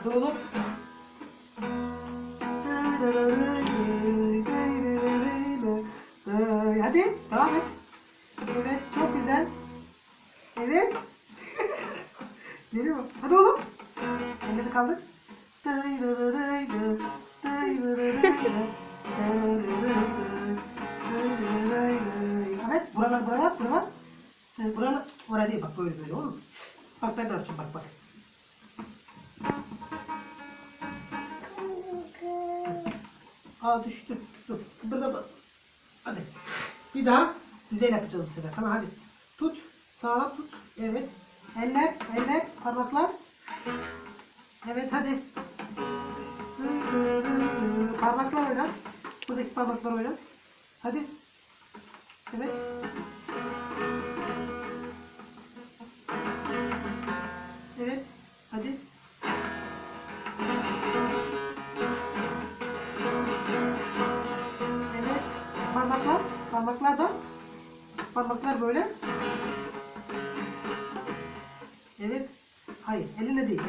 Hadi oğlum. Hadi devam et. Evet çok güzel. Evet. Geliyor mu? Hadi oğlum. Elleri kaldır. Evet buralar. Buralar. Oraya değil bak böyle oğlum. Bak ben ne yapacağım bak. Aa düştü. Dur. Burada bak. Hadi. Bir daha güzel yapacağız bu sefer. Tamam hadi. Tut. Sağlam tut. Evet. Eller. Parmaklar. Evet hadi. Parmaklar oyna. Buradaki parmaklar oyna. Hadi. Evet. Evet. Hadi. Evet. Parmaklar. Parmaklar da. Parmaklar böyle. Evet. Hayır. Elinle değil.